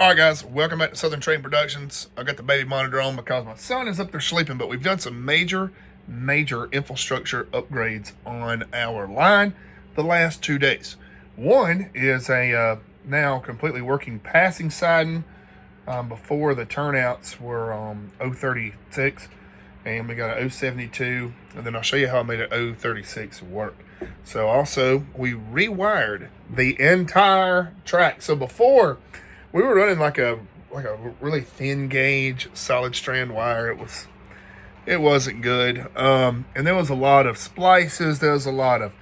All right, guys, welcome back to Southern Train Productions. I got the baby monitor on because my son is up there sleeping, but we've done some major infrastructure upgrades on our line the last 2 days. One is a now completely working passing siding. Before the turnouts were 036, and we got a 072, and then I'll show you how I made an 036 work. So also, we rewired the entire track. So before, we were running like a really thin gauge solid strand wire. It wasn't good. And there was a lot of splices. There was a lot of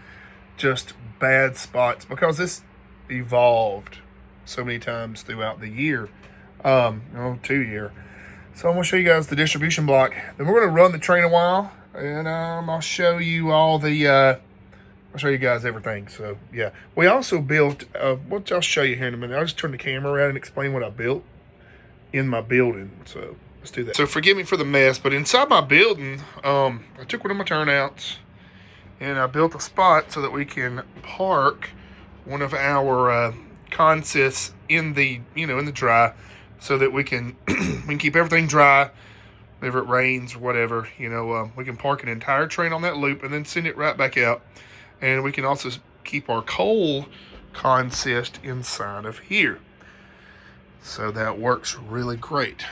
just bad spots because this evolved so many times throughout the year. 2 year. So I'm gonna show you guys the distribution block. Then we're gonna run the train a while, and I'll show you all the I'll show you guys everything. So yeah, we also built what I'll show you here in a minute. I'll just turn the camera around and explain what I built in my building. So let's do that. So forgive me for the mess, but inside my building, I took one of my turnouts and I built a spot so that we can park one of our consists in the in the dry, so that we can we can keep everything dry. Whenever it rains or whatever, we can park an entire train on that loop and then send it right back out. And we can also keep our coal consist inside of here. So that works really great.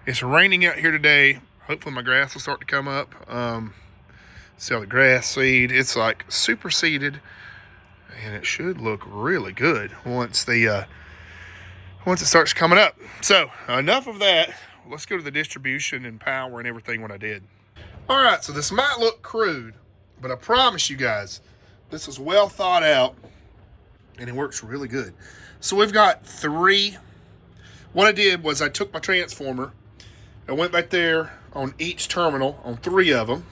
It's raining out here today. Hopefully my grass will start to come up. See all the grass seed. It's like super seeded. And it should look really good once it starts coming up. So enough of that. Let's go to the distribution and power and everything what I did. All right, so this might look crude, but I promise you guys, this is well thought out, and it works really good. So we've got three. What I did was I took my transformer, I went back there on each terminal, on three of them,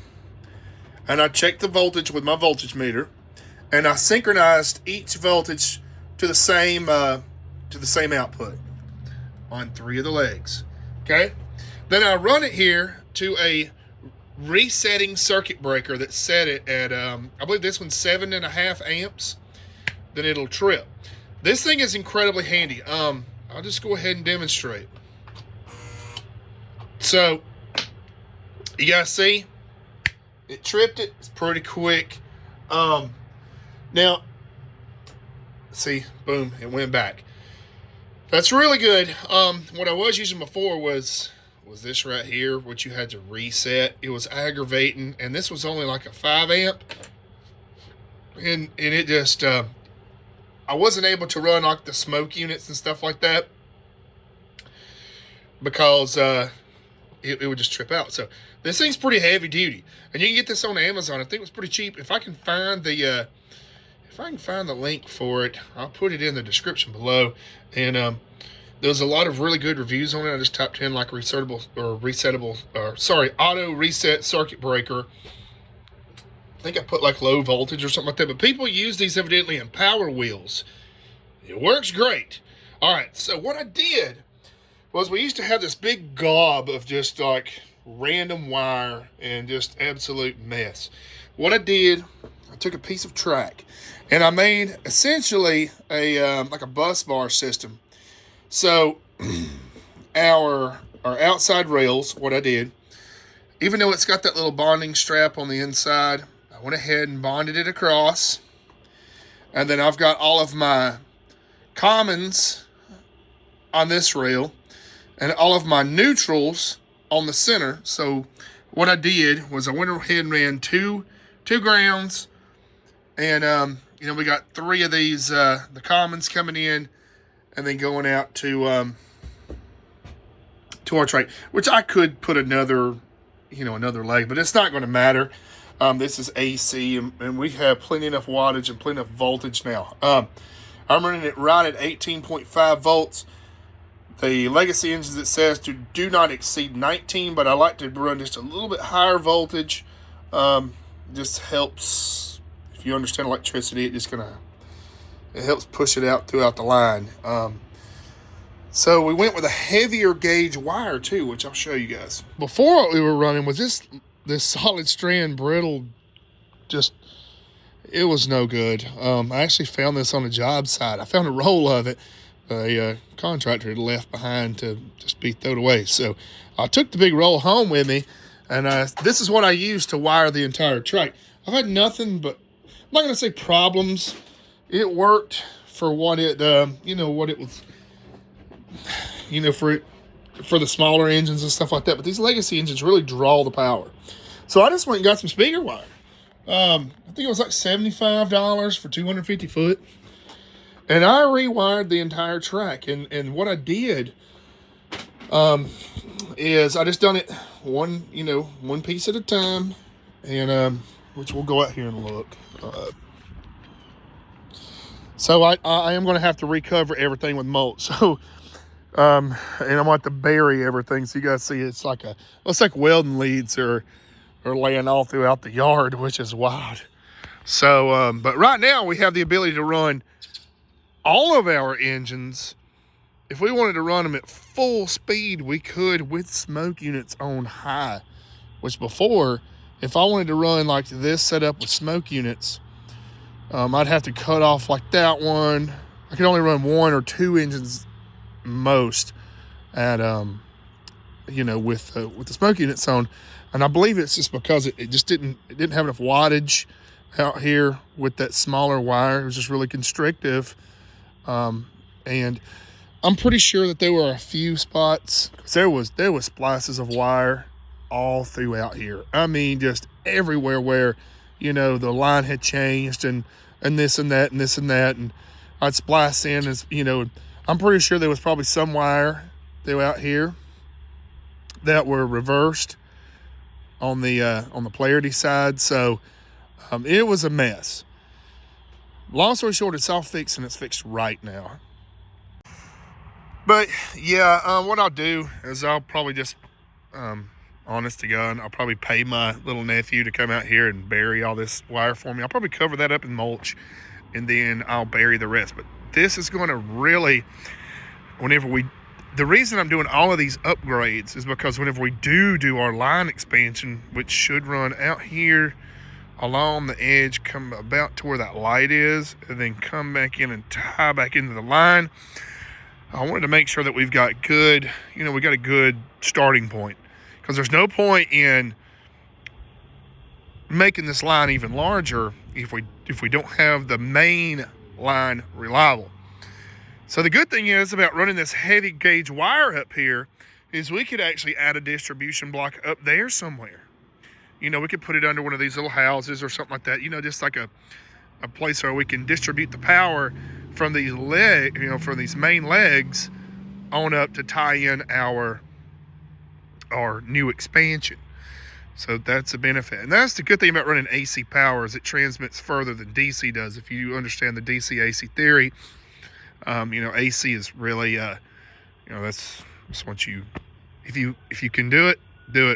and I checked the voltage with my voltage meter, and I synchronized each voltage to the same output on three of the legs. Okay? Then I run it here to a resetting circuit breaker that's set it at I believe this one's 7.5 amps. Then it'll trip. This thing is incredibly handy. I'll just go ahead and demonstrate. So you guys see it tripped it. It's pretty quick. Now see, boom, it went back. That's really good. What I was using before was this right here, which you had to reset. It was aggravating, and this was only like a 5 amp, and it just I wasn't able to run like the smoke units and stuff like that because it would just trip out. So this thing's pretty heavy duty, and you can get this on Amazon. I think it was pretty cheap. If I can find the link for it, I'll put it in the description below. And there's a lot of really good reviews on it. I just typed in like auto reset circuit breaker. I think I put like low voltage or something like that. But people use these evidently in power wheels. It works great. All right, so what I did was we used to have this big gob of just like random wire and just absolute mess. What I did, I took a piece of track and I made essentially a like a bus bar system. So our outside rails, what I did, even though it's got that little bonding strap on the inside, I went ahead and bonded it across. And then I've got all of my commons on this rail and all of my neutrals on the center. So what I did was I went ahead and ran two grounds, and we got three of these the commons coming in and then going out to our train, which I could put another leg, but it's not going to matter. This is AC, and we have plenty enough wattage and plenty enough voltage now. I'm running it right at 18.5 volts. The legacy engines, it says to do not exceed 19, but I like to run just a little bit higher voltage. Just helps, if you understand electricity, it helps push it out throughout the line. So we went with a heavier gauge wire too, which I'll show you guys. Before what we were running was this solid strand brittle, it was no good. I actually found this on a job site. I found a roll of it, a contractor had left behind to just be thrown away. So I took the big roll home with me, and this is what I used to wire the entire track. I've had nothing but, I'm not going to say problems. It worked for what it, what it was, for the smaller engines and stuff like that. But these legacy engines really draw the power. So I just went and got some speaker wire. I think it was like $75 for 250 foot. And I rewired the entire track. And what I did is I just done it one piece at a time. And which we'll go out here and look. So I am going to have to recover everything with mulch. So, and I'm going to have to bury everything. So you guys see it's like welding leads are laying all throughout the yard, which is wild. So, but right now we have the ability to run all of our engines. If we wanted to run them at full speed, we could with smoke units on high, which before, if I wanted to run like this setup with smoke units, I'd have to cut off like that one. I could only run 1 or 2 engines most at, with the smoke units on. And I believe it's just because it didn't have enough wattage out here with that smaller wire. It was just really constrictive. And I'm pretty sure that there were a few spots, because there was splices of wire all throughout here. I mean, just everywhere where, the line had changed and this and that and this and that. And I'd splice in as, I'm pretty sure there was probably some wire throughout here that were reversed on the polarity side. So it was a mess. Long story short, it's all fixed, and it's fixed right now. But yeah, what I'll do is I'll probably just, honest to God, I'll probably pay my little nephew to come out here and bury all this wire for me. I'll probably cover that up in mulch, and then I'll bury the rest. But this is going to really, the reason I'm doing all of these upgrades is because whenever we do our line expansion, which should run out here along the edge, come about to where that light is, and then come back in and tie back into the line, I wanted to make sure that we've got we got a good starting point, because there's no point in making this line even larger if we don't have the main line reliable. So the good thing is about running this heavy gauge wire up here is we could actually add a distribution block up there somewhere. We could put it under one of these little houses or something like that, just like a place where we can distribute the power from these from these main legs on up to tie in our new expansion. So that's a benefit. And that's the good thing about running AC power, is it transmits further than DC does. If you understand the DC AC theory, AC is really, that's what if you can do it,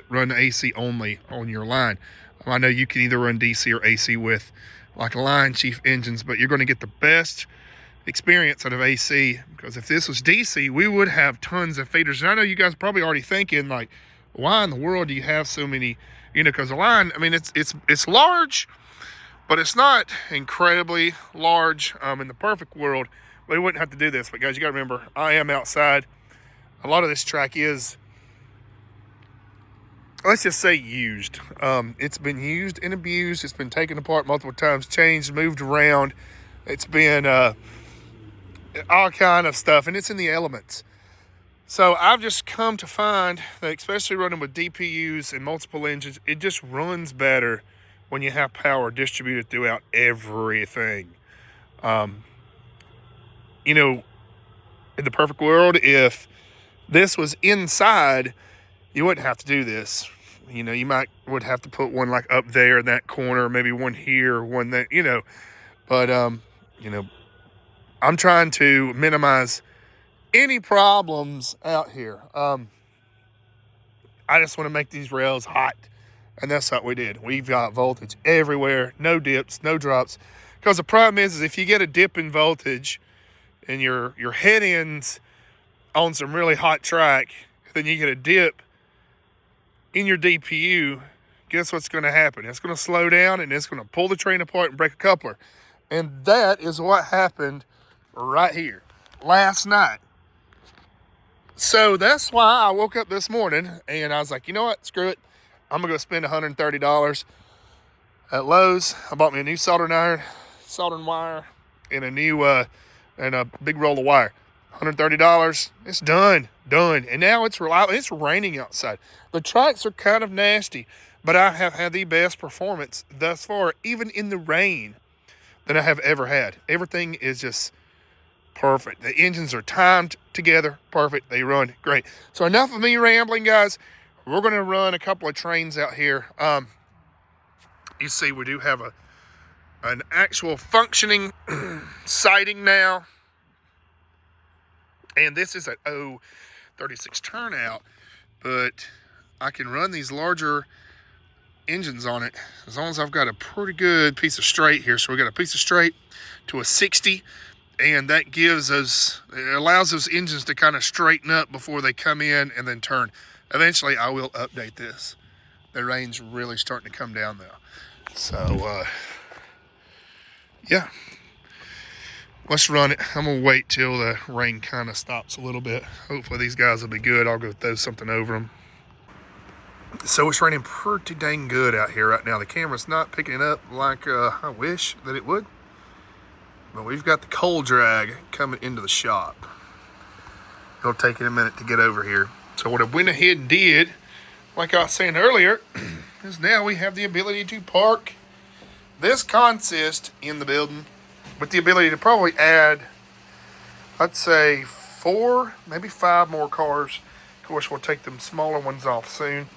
run AC only on your line. I know you can either run DC or AC with like line chief engines, but you're going to get the best experience out of AC, because if this was DC, we would have tons of feeders. And I know you guys are probably already thinking, like, why in the world do you have so many, because the line, I mean, it's large, but it's not incredibly large. In the perfect world, we wouldn't have to do this. But guys, you got to remember, I am outside. A lot of this track is, let's just say, used. It's been used and abused. It's been taken apart multiple times, changed, moved around. It's been all kind of stuff, and it's in the elements. So I've just come to find that, especially running with DPUs and multiple engines, it just runs better when you have power distributed throughout everything. In the perfect world, if this was inside, you wouldn't have to do this. You would have to put one like up there in that corner, maybe one here, one there, but I'm trying to minimize any problems out here. I just want to make these rails hot, and that's what we did. We've got voltage everywhere, no dips, no drops, because the problem is if you get a dip in voltage and your head ends on some really hot track, then you get a dip in your DPU, guess what's going to happen? It's going to slow down, and it's going to pull the train apart and break a coupler. And that is what happened right here. last night. So that's why I woke up this morning and I was like, you know what, screw it. I'm gonna go spend $130 at Lowe's. I bought me a new soldering iron, soldering wire, and a new and a big roll of wire. $130. It's done. And now it's reliable. It's raining outside. The tracks are kind of nasty, but I have had the best performance thus far, even in the rain, that I have ever had. Everything is just perfect. The engines are timed together perfect. They run great. So enough of me rambling, guys. We're going to run a couple of trains out here. You see, we do have an actual functioning siding now. And this is an 036 turnout, but I can run these larger engines on it as long as I've got a pretty good piece of straight here. So we got a piece of straight to a 60, and that gives us, it allows those engines to kind of straighten up before they come in and then turn. Eventually I will update this. The rain's really starting to come down now. So yeah, let's run it. I'm gonna wait till the rain kind of stops a little bit. Hopefully these guys will be good. I'll go throw something over them. So it's raining pretty dang good out here right now. The camera's not picking it up like I wish that it would. But we've got the cold drag coming into the shop. It'll take it a minute to get over here. So what I went ahead and did, like I was saying earlier, is now we have the ability to park this consist in the building with the ability to probably add, I'd say 4, maybe 5 more cars. Of course, we'll take them smaller ones off soon.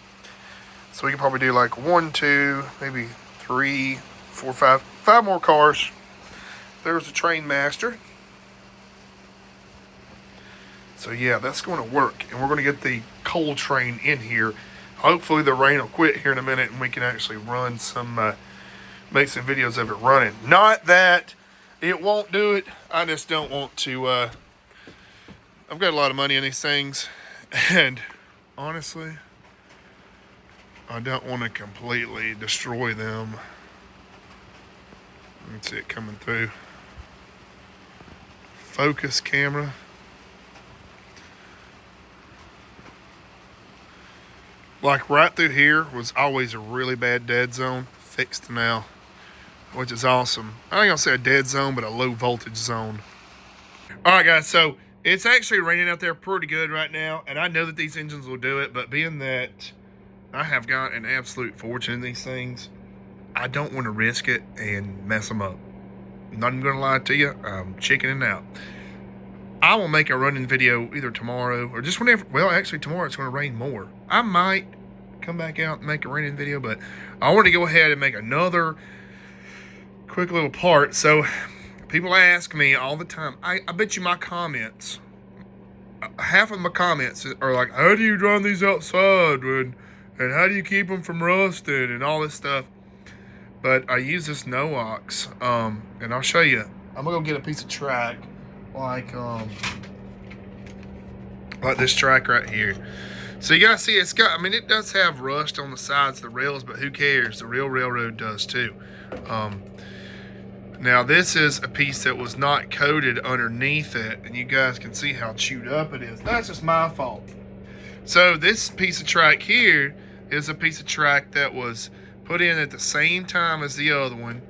So we can probably do like 1, 2, maybe 3, 4, 5 more cars. There's the train master. So yeah, that's going to work. And we're going to get the coal train in here. Hopefully the rain will quit here in a minute and we can actually run some, make some videos of it running. Not that it won't do it. I just don't want to, I've got a lot of money in these things. And honestly, I don't want to completely destroy them. You can see it coming through. Focus camera. Like right through here was always a really bad dead zone. Fixed now, which is awesome. I ain't gonna say a dead zone, but a low voltage zone. All right, guys, so it's actually raining out there pretty good right now, and I know that these engines will do it, but being that I have got an absolute fortune in these things, I don't want to risk it and mess them up. I'm not even gonna lie to you, I'm chickening out. I will make a running video either tomorrow or just whenever. Well, actually tomorrow it's going to rain more. I might come back out and make a raining video, but I want to go ahead and make another quick little part. So people ask me all the time, I bet you my comments, half of my comments are like, how do you run these outside and how do you keep them from rusting and all this stuff? But I use this Noox, and I'll show you. I'm gonna go get a piece of track like this track right here. So you gotta see, it's got, I mean, it does have rust on the sides of the rails, but who cares? The real railroad does too. Now this is a piece that was not coated underneath it, and you guys can see how chewed up it is. That's just my fault. So this piece of track here is a piece of track that was put in at the same time as the other one.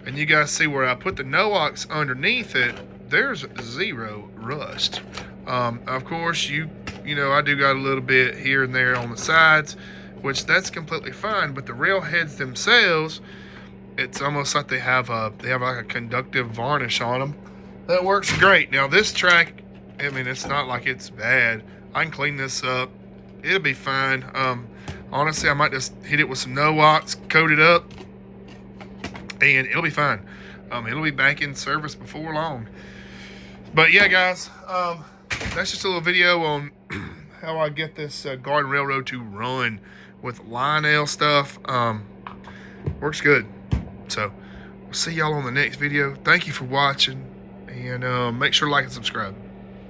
And you guys see where I put the Noox underneath it, there's 0 rust. Of course, you know, I do got a little bit here and there on the sides, which that's completely fine. But the rail heads themselves, it's almost like they have like a conductive varnish on them. That works great. Now this track, I mean, it's not like it's bad. I can clean this up. It'll be fine. Honestly, I might just hit it with some Noox, coat it up, and it'll be fine. It'll be back in service before long. But yeah, guys, that's just a little video on how I get this Garden Railroad to run with LIOINEL stuff. Works good. So we'll see y'all on the next video. Thank you for watching, and make sure to like and subscribe.